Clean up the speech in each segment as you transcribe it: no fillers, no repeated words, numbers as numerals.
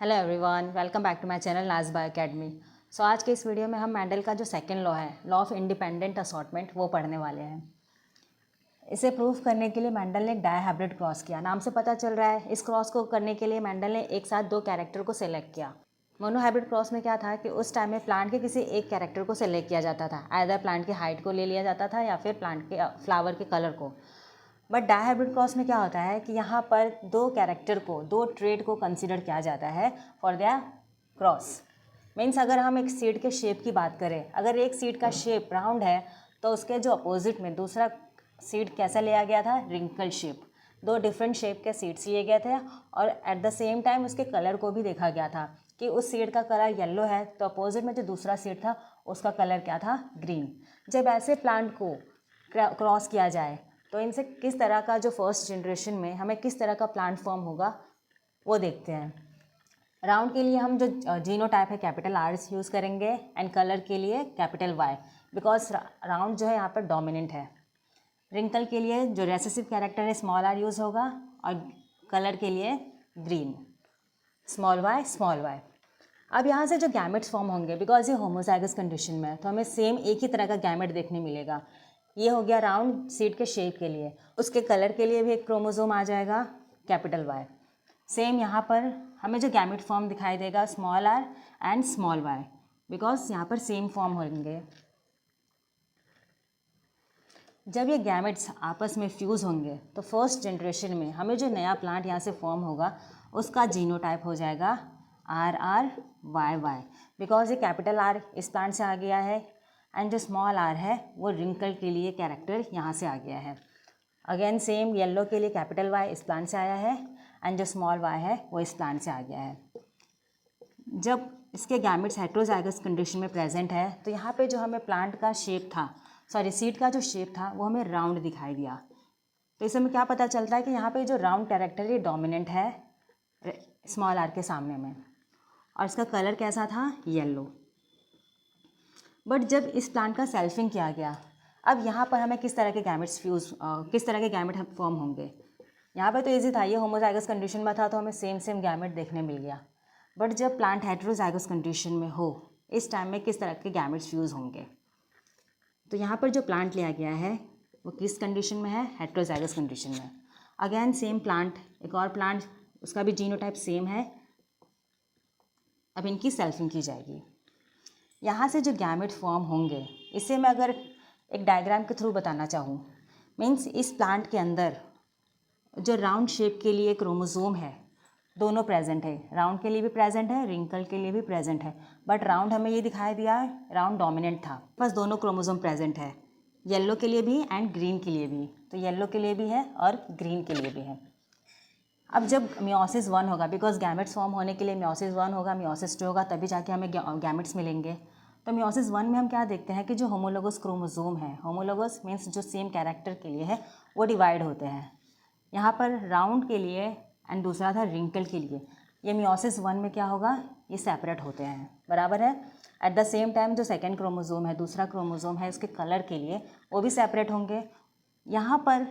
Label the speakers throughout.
Speaker 1: Hello everyone, welcome back to my channel Naaz bio academy. So आज के इस video में हम मेंडल का जो सेकंड लॉ है, लॉ ऑफ इंडिपेंडेंट असॉर्टमेंट, वो पढ़ने वाले हैं। इसे प्रूव करने के लिए मेंडल ने एक डायहाइब्रिड क्रॉस किया। नाम से पता चल रहा है, इस क्रॉस को करने के लिए मेंडल ने एक साथ दो कैरेक्टर को सेलेक्ट किया। मोनोहाइब्रिड क्रॉस में क्या था कि उस टाइम में प्लांट के किसी एक कैरेक्टर को सेलेक्ट किया जाता था। आइदर प्लांट की हाइट को ले लिया जाता था या फिर प्लांट के फ्लावर के कलर को। बट डायहाइब्रिड क्रॉस में क्या होता है कि यहाँ पर दो कैरेक्टर को, दो ट्रेड को कंसिडर किया जाता है फॉर द क्रॉस। मीन्स अगर हम एक सीड के शेप की बात करें, अगर एक सीड का शेप राउंड है तो उसके जो अपोजिट में दूसरा सीड कैसा लिया गया था, रिंकल शेप। दो डिफरेंट शेप के सीड्स लिए गए थे और एट द सेम टाइम उसके कलर को भी देखा गया था कि उस सीड का कलर येलो है तो अपोजिट में जो दूसरा सीड था उसका कलर क्या था, ग्रीन। जब ऐसे प्लांट को क्रॉस किया जाए तो इनसे किस तरह का जो फर्स्ट जनरेशन में हमें किस तरह का प्लांट फॉर्म होगा वो देखते हैं। राउंड के लिए हम जो जीनोटाइप है कैपिटल आर यूज़ करेंगे एंड कलर के लिए कैपिटल वाई, बिकॉज राउंड जो है यहाँ पर डोमिनेंट है। रिंकल के लिए जो रेसेसिव कैरेक्टर है स्मॉल आर यूज़ होगा और कलर के लिए ग्रीन, स्मॉल वाई। अब यहाँ से जो गैमेट्स फॉर्म होंगे, बिकॉज ये होमोजाइगस कंडीशन में है तो हमें सेम एक ही तरह का गैमेट देखने मिलेगा। ये हो गया राउंड सीड के शेप के लिए। उसके कलर के लिए भी एक क्रोमोसोम आ जाएगा कैपिटल वाई। सेम यहाँ पर हमें जो गैमेट फॉर्म दिखाई देगा small r and small y, because यहाँ पर सेम फॉर्म होंगे। जब ये गैमेट्स आपस में फ्यूज़ होंगे तो फर्स्ट जनरेशन में हमें जो नया प्लांट यहाँ से फॉर्म होगा उसका जीनोटाइप हो जाएगा R R Y Y, because ये कैपिटल आर इस प्लांट से आ गया है एंड जो स्मॉल आर है वो रिंकल के लिए कैरेक्टर यहाँ से आ गया है। अगेन सेम येलो के लिए कैपिटल वाई इस प्लांट से आया है एंड जो स्मॉल वाई है वो इस प्लांट से आ गया है। जब इसके गैमेट्स हेट्रोजाइगस कंडीशन में प्रेजेंट है तो यहाँ पे जो हमें प्लांट का शेप था, सीड का जो शेप था वो हमें राउंड दिखाई दिया। तो इससे हमें क्या पता चलता है कि यहाँ पे जो राउंड कैरेक्टर ये डोमिनेंट है स्मॉल आर के सामने में, और इसका कलर कैसा था, येलो। बट जब इस प्लांट का सेल्फिंग किया गया, अब यहाँ पर हमें किस तरह के गैमेट्स किस तरह के गैमेट फॉर्म होंगे। यहाँ पे तो इजी था, ये होमोजाइगस कंडीशन में था तो हमें सेम गैमेट देखने मिल गया। बट जब प्लांट हेट्रोजाइगस कंडीशन में हो, इस टाइम में किस तरह के गैमेट्स फ्यूज़ होंगे। तो यहाँ पर जो प्लांट लिया गया है वो किस कंडीशन में है, हेट्रोजाइगस कंडीशन में। अगेन सेम प्लांट, एक और प्लांट, उसका भी जीनोटाइप सेम है। अब इनकी सेल्फिंग की जाएगी। यहाँ से जो गैमेट फॉर्म होंगे, इसे मैं अगर एक डायग्राम के थ्रू बताना चाहूँ, मीन्स इस प्लांट के अंदर जो राउंड शेप के लिए क्रोमोसोम है दोनों प्रेजेंट है। राउंड के लिए भी प्रेजेंट है, रिंकल के लिए भी प्रेजेंट है। बट राउंड हमें ये दिखाई दिया है, राउंड डोमिनेंट था, बस दोनों क्रोमोसोम प्रेजेंट है, येलो के लिए भी एंड ग्रीन के लिए भी। तो येलो के लिए भी है और ग्रीन के लिए भी है। अब जब मियोसिस 1 होगा, बिकॉज गैमेट्स फॉर्म होने के लिए मियोसिस 1 होगा, मियोसिस 2 होगा, तभी जाके हमें गैमेट्स मिलेंगे। तो मियोसिस 1 में हम क्या देखते हैं कि जो होमोलोगस क्रोमोसोम है, होमोलोगस मीन्स जो सेम कैरेक्टर के लिए है, वो डिवाइड होते हैं। यहाँ पर राउंड के लिए एंड दूसरा था रिंकल के लिए। ये मियोसिस 1 में क्या होगा, ये सेपरेट होते हैं, बराबर है। एट द सेम टाइम जो सेकेंड क्रोमोसोम है, दूसरा क्रोमोसोम है, उसके कलर के लिए वो भी सेपरेट होंगे। यहाँ पर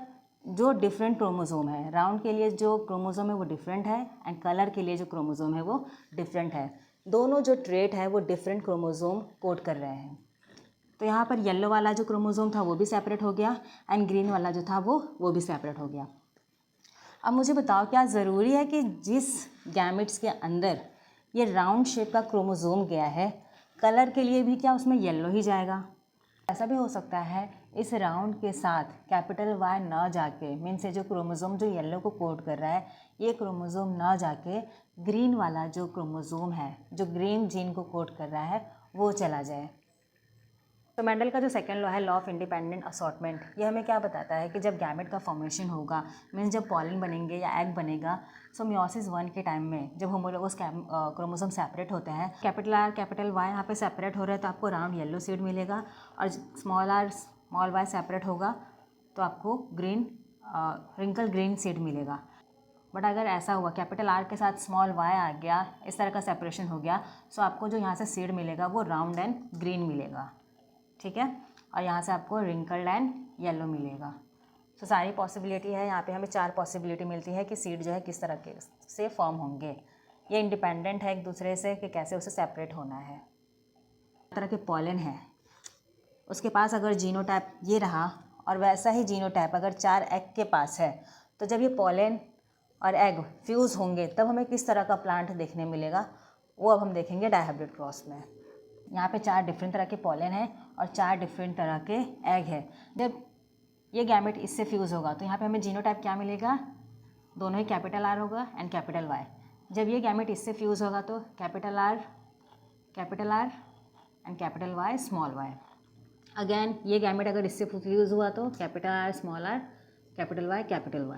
Speaker 1: जो डिफरेंट क्रोमोसोम है, राउंड के लिए जो क्रोमोसोम है वो डिफरेंट है एंड कलर के लिए जो क्रोमोसोम है वो डिफरेंट है। दोनों जो ट्रेट है वो डिफरेंट क्रोमोसोम कोड कर रहे हैं। तो यहाँ पर येलो वाला जो क्रोमोसोम था वो भी सेपरेट हो गया एंड ग्रीन वाला जो था वो भी सेपरेट हो गया। अब मुझे बताओ, क्या ज़रूरी है कि जिस गैमेट्स के अंदर ये राउंड शेप का क्रोमोसोम गया है, कलर के लिए भी क्या उसमें येलो ही जाएगा? ऐसा भी हो सकता है इस राउंड के साथ कैपिटल वाई ना जाके, मीन्स ये जो क्रोमोसोम जो येलो को कोड कर रहा है, ये क्रोमोसोम ना जाके ग्रीन वाला जो क्रोमोसोम है जो ग्रीन जीन को कोड कर रहा है वो चला जाए। तो मेंडल का जो सेकंड लॉ है, लॉ ऑफ इंडिपेंडेंट असॉर्टमेंट, ये हमें क्या बताता है कि जब गैमेट का फॉर्मेशन होगा, मीन्स जब पॉलन बनेंगे या एग बनेगा, सो मियोसिस 1 के टाइम में जब होमोलोगस क्रोमोसोम सेपरेट होते हैं, कैपिटल आर कैपिटल वाई यहाँ पे सेपरेट हो रहे हैं तो आपको राउंड येलो सीड मिलेगा, और small r small y separate होगा तो आपको ग्रीन रिंकल ग्रीन सीड मिलेगा। बट अगर ऐसा हुआ कैपिटल आर के साथ स्मॉल वाई आ गया, इस तरह का सेपरेशन हो गया, सो आपको जो यहाँ से सीड मिलेगा वो राउंड एंड ग्रीन मिलेगा, ठीक है। और यहाँ से आपको रिंकल्ड एंड येलो मिलेगा। तो सारी पॉसिबिलिटी है, यहाँ पे हमें 4 पॉसिबिलिटी मिलती है कि सीड जो है किस तरह के से फॉर्म होंगे। ये इंडिपेंडेंट है एक दूसरे से कि कैसे उसे सेपरेट होना है। तरह के पॉलन है, उसके पास अगर जीनोटाइप ये रहा और वैसा ही जीनोटाइप अगर 4 एग के पास है, तो जब ये पॉलन और एग फ्यूज़ होंगे तब हमें किस तरह का प्लांट देखने मिलेगा, वो अब हम देखेंगे डायहाइब्रिड क्रॉस में। यहाँ पे 4 डिफरेंट तरह के पॉलन हैं और 4 डिफरेंट तरह के एग है। जब ये गैमेट इससे फ्यूज़ होगा तो यहाँ पे हमें जीनोटाइप क्या मिलेगा, दोनों ही कैपिटल आर होगा एंड कैपिटल वाई। जब ये गैमेट इससे फ्यूज़ होगा तो capital R and capital Y small y. Again ये गैमेट अगर इससे फ्यूज़ हुआ तो capital R small r, capital Y capital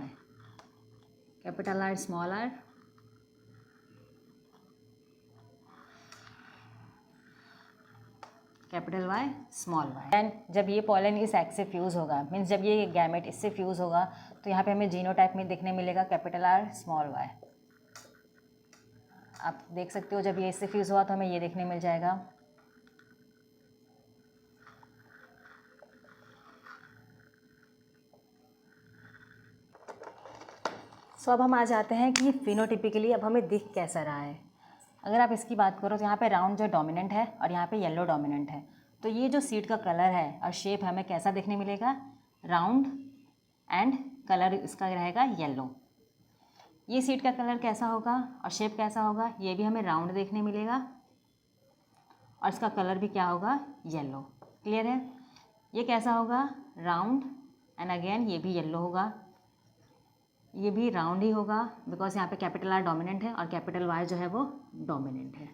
Speaker 1: R small r, capital Y small y. And जब ये पॉलन इस एग से फ्यूज़ होगा, मीन्स जब ये गैमेट इससे फ्यूज़ होगा तो यहाँ पे हमें जीनोटाइप में देखने मिलेगा कैपिटल आर स्मॉल वाई। आप देख सकते हो जब ये इससे फ्यूज़ हुआ तो हमें ये देखने मिल जाएगा। सो अब हम आ जाते हैं कि फिनोटिपिकली अब हमें दिख कैसा रहा है। अगर आप इसकी बात करो तो यहाँ पे राउंड जो डोमिनेंट है और यहाँ पे येलो डोमिनेंट है, तो ये जो सीड का कलर है और शेप हमें कैसा देखने मिलेगा, राउंड एंड कलर इसका रहेगा येलो। ये सीड का कलर कैसा होगा और शेप कैसा होगा, ये भी हमें राउंड देखने मिलेगा और इसका कलर भी क्या होगा, येलो। क्लियर है? ये कैसा होगा, राउंड एंड अगेन ये भी येलो होगा, ये भी राउंड ही होगा बिकॉज यहाँ पे कैपिटल आर डोमिनेंट है और कैपिटल वाई जो है वो डोमिनेंट है।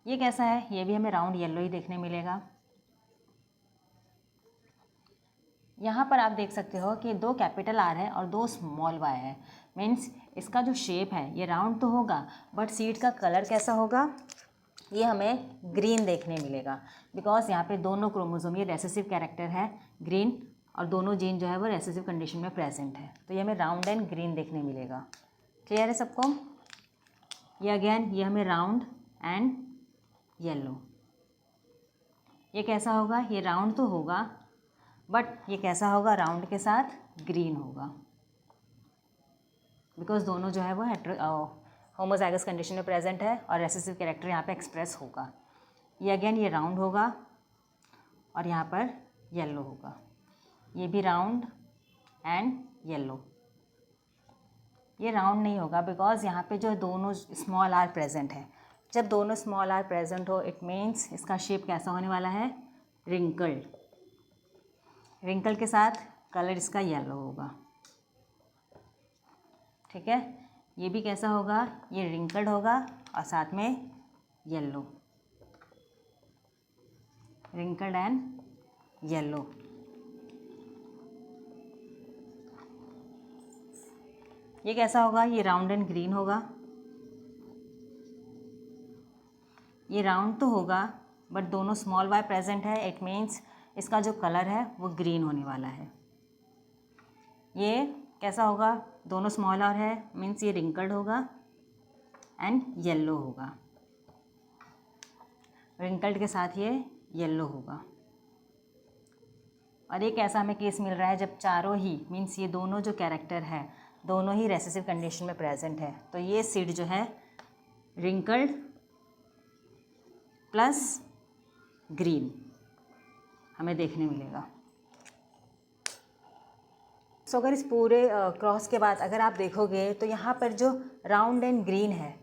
Speaker 1: ये कैसा है, ये भी हमें राउंड येलो ही देखने मिलेगा। यहाँ पर आप देख सकते हो कि 2 कैपिटल आर है और 2 स्मॉल वाई है, मीन्स इसका जो शेप है ये राउंड तो होगा बट सीड का कलर कैसा होगा, ये हमें ग्रीन देखने मिलेगा बिकॉज यहाँ पे दोनों क्रोमोसोम, ये रेसेसिव कैरेक्टर है ग्रीन और दोनों जीन जो है वो रेसेसिव कंडीशन में प्रेजेंट है, तो ये हमें राउंड एंड ग्रीन देखने मिलेगा। क्लियर है सबको? ये अगेन ये हमें राउंड एंड येलो। ये कैसा होगा, ये राउंड तो होगा बट ये कैसा होगा, राउंड के साथ ग्रीन होगा बिकॉज दोनों जो है वो होमोजाइगस कंडीशन में प्रेजेंट है और रेसेसिव कैरेक्टर यहाँ पे एक्सप्रेस होगा। ये अगेन ये राउंड होगा और यहाँ पर येलो होगा, ये भी राउंड एंड येलो। ये राउंड नहीं होगा बिकॉज यहाँ पे जो दोनों स्मॉल आर प्रेजेंट है। जब दोनों स्मॉल आर प्रेजेंट हो इट मीन्स इसका शेप कैसा होने वाला है, रिंकल्ड। रिंकल के साथ कलर इसका येलो होगा। ठीक है, ये भी कैसा होगा, ये रिंकल्ड होगा और साथ में येलो, रिंकल्ड एंड येलो। ये कैसा होगा, ये राउंड एंड ग्रीन होगा। ये राउंड तो होगा बट दोनों स्मॉल वाई प्रेजेंट है, इट मीन्स इसका जो कलर है वो ग्रीन होने वाला है। ये कैसा होगा, दोनों स्मॉल आर है मीन्स ये रिंकल्ड होगा एंड येलो होगा, रिंकल्ड के साथ ये येलो होगा। और एक ऐसा हमें केस मिल रहा है जब चारों ही मीन्स ये दोनों जो कैरेक्टर है दोनों ही रेसेसिव कंडीशन में प्रेजेंट है, तो ये सीड जो है रिंकल्ड प्लस ग्रीन हमें देखने मिलेगा। सो अगर इस पूरे क्रॉस के बाद अगर आप देखोगे तो यहाँ पर जो राउंड एंड ग्रीन है,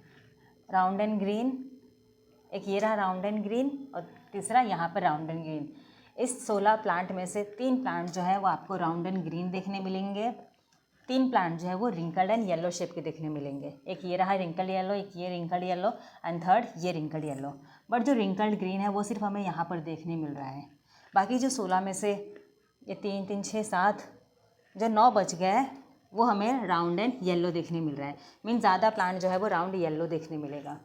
Speaker 1: राउंड एंड ग्रीन, एक ये रहा राउंड एंड ग्रीन और तीसरा यहाँ पर राउंड एंड ग्रीन। इस 16 प्लांट में से 3 प्लांट जो है वो आपको राउंड एंड ग्रीन देखने मिलेंगे, 3 प्लांट जो है वो रिंकल्ड एंड येलो शेप के देखने मिलेंगे। एक ये रहा रिंकल्ड येलो, एक ये रिंकल्ड येलो एंड थर्ड ये रिंकल्ड येलो। बट जो रिंकल्ड ग्रीन है वो सिर्फ हमें यहाँ पर देखने मिल रहा है। बाकी जो 16 में से ये 3 3 6 7 जो 9 बच गए वो हमें राउंड एंड येलो देखने मिल रहा है। मीन ज़्यादा प्लांट जो है वो राउंड येलो देखने मिलेगा।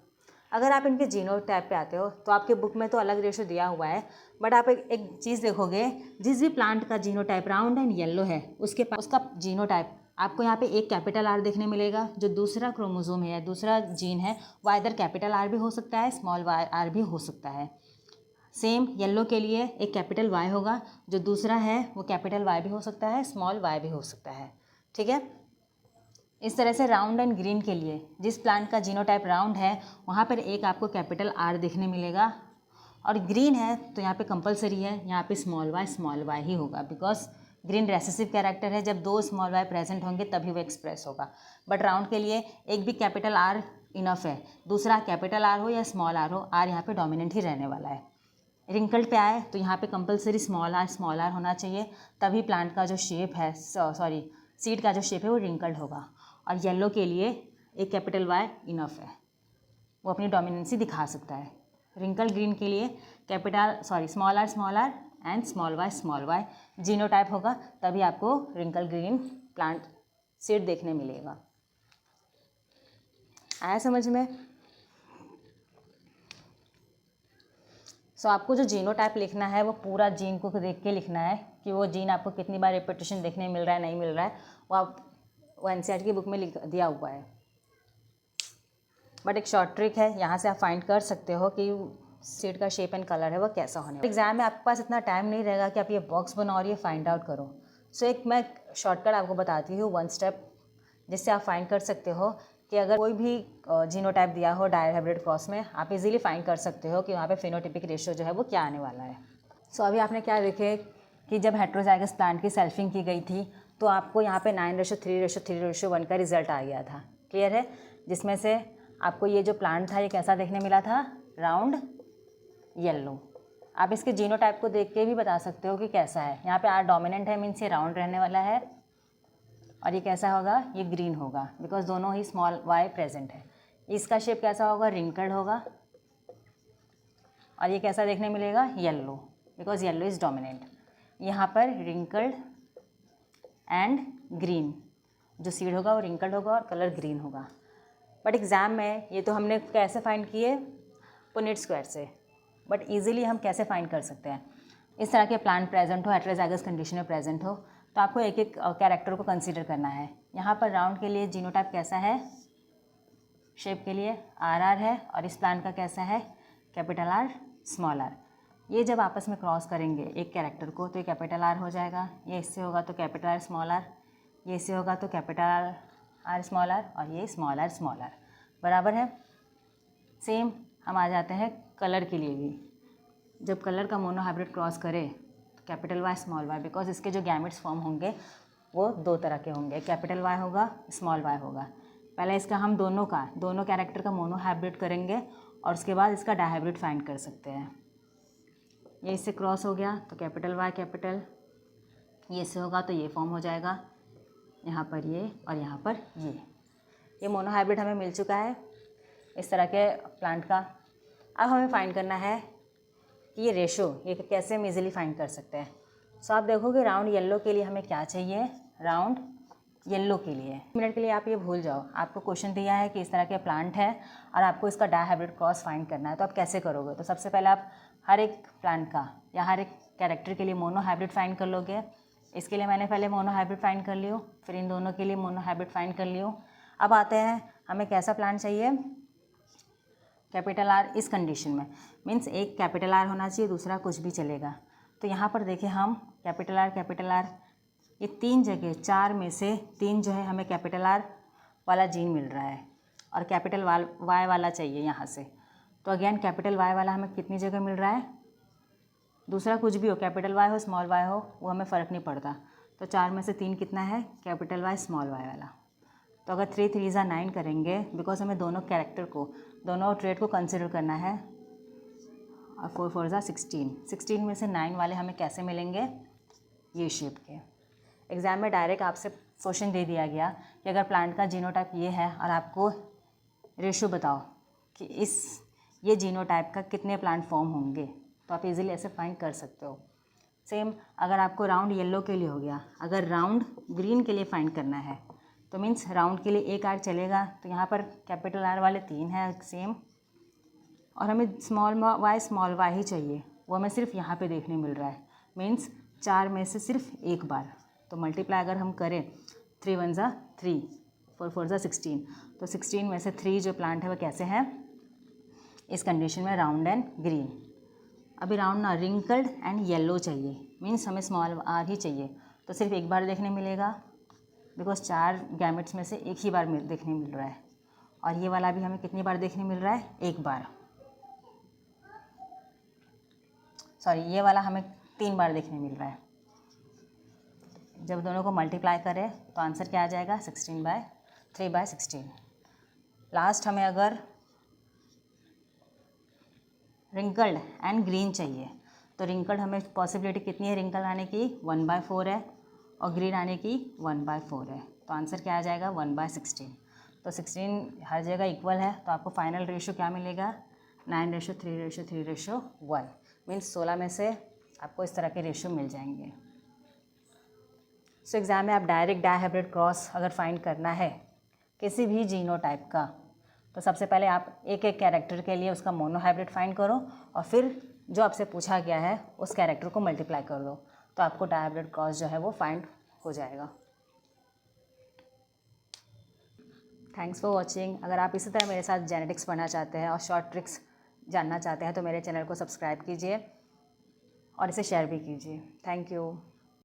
Speaker 1: अगर आप इनके जीनोटाइप पे आते हो तो आपके बुक में तो अलग रेशो दिया हुआ है, बट आप एक चीज़ देखोगे, जिस भी प्लांट का जीनोटाइप राउंड एंड येलो है उसका जीनोटाइप आपको यहाँ पे एक कैपिटल आर देखने मिलेगा। जो दूसरा क्रोमोसोम है या दूसरा जीन है वो इधर कैपिटल आर भी हो सकता है, स्मॉल वाई आर भी हो सकता है। सेम येलो के लिए एक कैपिटल वाई होगा, जो दूसरा है वो कैपिटल वाई भी हो सकता है, स्मॉल वाई भी हो सकता है। ठीक है, इस तरह से राउंड एंड ग्रीन के लिए जिस प्लांट का जीनोटाइप राउंड है वहाँ पर एक आपको कैपिटल आर दिखने मिलेगा, और ग्रीन है तो यहाँ पे कंपलसरी है, यहाँ पे स्मॉल वाई ही होगा, बिकॉज ग्रीन रेसेसिव कैरेक्टर है, जब 2 स्मॉल वाई प्रेजेंट होंगे तभी वो एक्सप्रेस होगा। बट राउंड के लिए एक भी कैपिटल आर इनफ है, दूसरा कैपिटल आर हो या स्मॉल आर हो, आर यहाँ पे डोमिनेंट ही रहने वाला है। रिंकल्ड पे आए तो यहाँ पे कंपलसरी स्मॉल आर होना चाहिए, तभी प्लांट का जो शेप है, सॉरी सीड का जो शेप है वो रिंकल्ड होगा। और येलो के लिए एक कैपिटल वाई इनफ है, वो अपनी डोमिनेंसी दिखा सकता है। रिंकल ग्रीन के लिए small r and small y genotype होगा, तभी आपको रिंकल ग्रीन प्लांट सीड देखने मिलेगा। आया समझ में? आपको जो जीनोटाइप लिखना है वो पूरा जीन को देख के लिखना है कि वो जीन आपको कितनी बार रिपीटेशन देखने मिल रहा है, नहीं मिल रहा है, वो एनसीईआरटी की बुक में लिख दिया हुआ है। बट एक शॉर्ट ट्रिक है, यहाँ से आप फाइंड कर सकते हो कि सीड का शेप एंड कलर है वो कैसा होने वाला। एग्जाम में आपके पास इतना टाइम नहीं रहेगा कि आप ये बॉक्स बनाओ और ये फाइंड आउट करो। एक मैं शॉर्टकट आपको बताती हूँ, 1 स्टेप, जिससे आप फाइंड कर सकते हो कि अगर कोई भी जीनोटाइप दिया हो डायहाइब्रिड क्रॉस में, आप इजीली फाइंड कर सकते हो कि वहाँ पे फेनोटाइपिक रेशियो जो है वो क्या आने वाला है। अभी आपने क्या देखे कि जब हेट्रोजाइगस प्लांट की सेल्फिंग की गई थी तो आपको यहाँ पे 9:3:3:1 का रिजल्ट आ गया था, क्लियर है, जिसमें से आपको ये जो प्लांट था ये कैसा देखने मिला था, राउंड येलो। आप इसके जीनोटाइप को देख के भी बता सकते हो कि कैसा है। यहाँ पे आर डोमिनेंट है, मीन्स ये राउंड रहने वाला है, और ये कैसा होगा, ये ग्रीन होगा, बिकॉज दोनों ही स्मॉल वाई प्रेजेंट है। इसका शेप कैसा होगा, रिंकल्ड होगा, और ये कैसा देखने मिलेगा, yellow, because yellow is dominant. यहाँ पर रिंकल्ड एंड ग्रीन, जो सीड होगा वो रिंकल्ड होगा और कलर ग्रीन होगा। बट एग्ज़ाम में ये तो हमने कैसे फाइंड किए, पुनेट स्क्वायर से, बट इजीली हम कैसे फाइंड कर सकते हैं, इस तरह के प्लांट प्रेजेंट हो, हेट्रोजाइगस कंडीशन में प्रेजेंट हो, तो आपको एक एक कैरेक्टर को कंसीडर करना है। यहाँ पर राउंड के लिए जीनोटाइप कैसा है, शेप के लिए आर है, और इस प्लांट का कैसा है, कैपिटल आर स्मॉल आर। ये जब आपस में क्रॉस करेंगे एक कैरेक्टर को तो ये कैपिटल आर हो जाएगा, ये इससे होगा तो कैपिटल आर स्मॉल आर, ये इससे होगा तो कैपिटल आर स्मॉल आर, और ये स्मॉल आर बराबर है। सेम हम आ जाते हैं कलर के लिए भी, जब कलर का मोनोहाइब्रिड क्रॉस करे तो capital Y small y, because इसके जो गैमेट्स फॉर्म होंगे वो 2 तरह के होंगे, कैपिटल वाई होगा, स्मॉल वाई होगा। पहले इसका हम दोनों कैरेक्टर का मोनोहाइब्रिड करेंगे और उसके बाद इसका डायहाइब्रिड फाइंड कर सकते हैं। ये इससे क्रॉस हो गया तो कैपिटल वाई कैपिटल, ये इससे होगा तो ये फॉर्म हो जाएगा, यहाँ पर ये और यहाँ पर ये मोनोहाइब्रिड हमें मिल चुका है इस तरह के प्लांट का। अब हमें फाइंड करना है कि ये रेशो ये कैसे हम इजीली फाइंड कर सकते हैं। आप देखोगे राउंड येलो के लिए हमें क्या चाहिए, राउंड येलो के लिए, मिनट के लिए आप ये भूल जाओ, आपको क्वेश्चन दिया है कि इस तरह के प्लांट है और आपको इसका डायहाइब्रिड क्रॉस फाइंड करना है, तो आप कैसे करोगे। तो सबसे पहले आप हर एक प्लांट का या हर एक कैरेक्टर के लिए मोनोहाइब्रिड फाइंड कर लोगे। इसके लिए मैंने पहले मोनोहाइब्रिड फाइंड कर लियो, फिर इन दोनों के लिए मोनोहाइब्रिड फाइंड कर लियो। अब आते हैं हमें कैसा प्लांट चाहिए, कैपिटल आर इस कंडीशन में, मीन्स एक कैपिटल आर होना चाहिए, दूसरा कुछ भी चलेगा। तो यहाँ पर देखें हम कैपिटल आर, ये 3 जगह 4 में से 3 जो है हमें कैपिटल आर वाला जीन मिल रहा है और कैपिटल वाई वाला चाहिए यहाँ से। तो अगेन कैपिटल वाई वाला हमें कितनी जगह मिल रहा है, दूसरा कुछ भी हो, कैपिटल वाई हो स्मॉल वाई हो, वो हमें फ़र्क नहीं पड़ता। तो 4 में से 3 कितना है, कैपिटल वाई स्मॉल वाई वाला। तो अगर 3 3 9 करेंगे, बिकॉज हमें दोनों कैरेक्टर को, दोनों ट्रेड को कंसिडर करना है, और 4 4 16 में से 9 वाले हमें कैसे मिलेंगे, ये शेप के। एग्ज़ाम में डायरेक्ट आपसे क्वेश्चन दे दिया गया कि अगर प्लांट का जीनोटाइप ये है और आपको रेशो बताओ कि ये जीनोटाइप का कितने प्लांट फॉर्म होंगे, तो आप इजीली ऐसे फाइंड कर सकते हो। सेम अगर आपको राउंड येलो के लिए हो गया, अगर राउंड ग्रीन के लिए फाइंड करना है तो मीन्स राउंड के लिए एक आर चलेगा, तो यहाँ पर कैपिटल आर वाले 3 हैं सेम, और हमें स्मॉल वाई ही चाहिए, वो हमें सिर्फ यहाँ पे देखने मिल रहा है, मीन्स 4 में से सिर्फ एक बार। तो मल्टीप्लाई अगर हम करें 3 1 3, 4 4 16, तो 16 में से 3 जो प्लांट है वो कैसे हैं, इस कंडीशन में राउंड एंड ग्रीन। अभी राउंड ना रिंकल्ड एंड येलो चाहिए, मीन्स हमें स्मॉल आर ही चाहिए, तो सिर्फ एक बार देखने मिलेगा, बिकॉज 4 गैमेट्स में से एक ही बार देखने मिल रहा है, और ये वाला भी हमें कितनी बार देखने मिल रहा है, एक बार। सॉरी, ये वाला हमें 3 बार देखने मिल रहा है। जब दोनों को मल्टीप्लाई करें तो आंसर क्या आ जाएगा, 3/16। लास्ट हमें अगर रिंकल्ड एंड ग्रीन चाहिए, तो रिंकल्ड हमें पॉसिबिलिटी कितनी है रिंकल आने की, 1/4 है, और ग्रीन आने की 1/4 है। तो आंसर क्या आ जाएगा, 1/16। तो 16 हर जगह इक्वल है, तो आपको फाइनल रेशो क्या मिलेगा, 9:3:3:1। मीन्स 16 में से आपको इस तरह के रेशो मिल जाएंगे। सो एग्ज़ाम में आप डायरेक्ट डायहाइब्रिड क्रॉस अगर फाइंड करना है किसी भी जीनोटाइप का, तो सबसे पहले आप एक एक कैरेक्टर के लिए उसका मोनोहाइब्रिड फाइंड करो, और फिर जो आपसे पूछा गया है उस कैरेक्टर को मल्टीप्लाई कर दो, तो आपको डायहाइब्रिड क्रॉस जो है वो फाइंड हो जाएगा। Thanks for watching. अगर आप इसी तरह मेरे साथ जेनेटिक्स पढ़ना चाहते हैं और शॉर्ट ट्रिक्स जानना चाहते हैं तो मेरे चैनल को सब्सक्राइब कीजिए और इसे शेयर भी कीजिए। Thank you.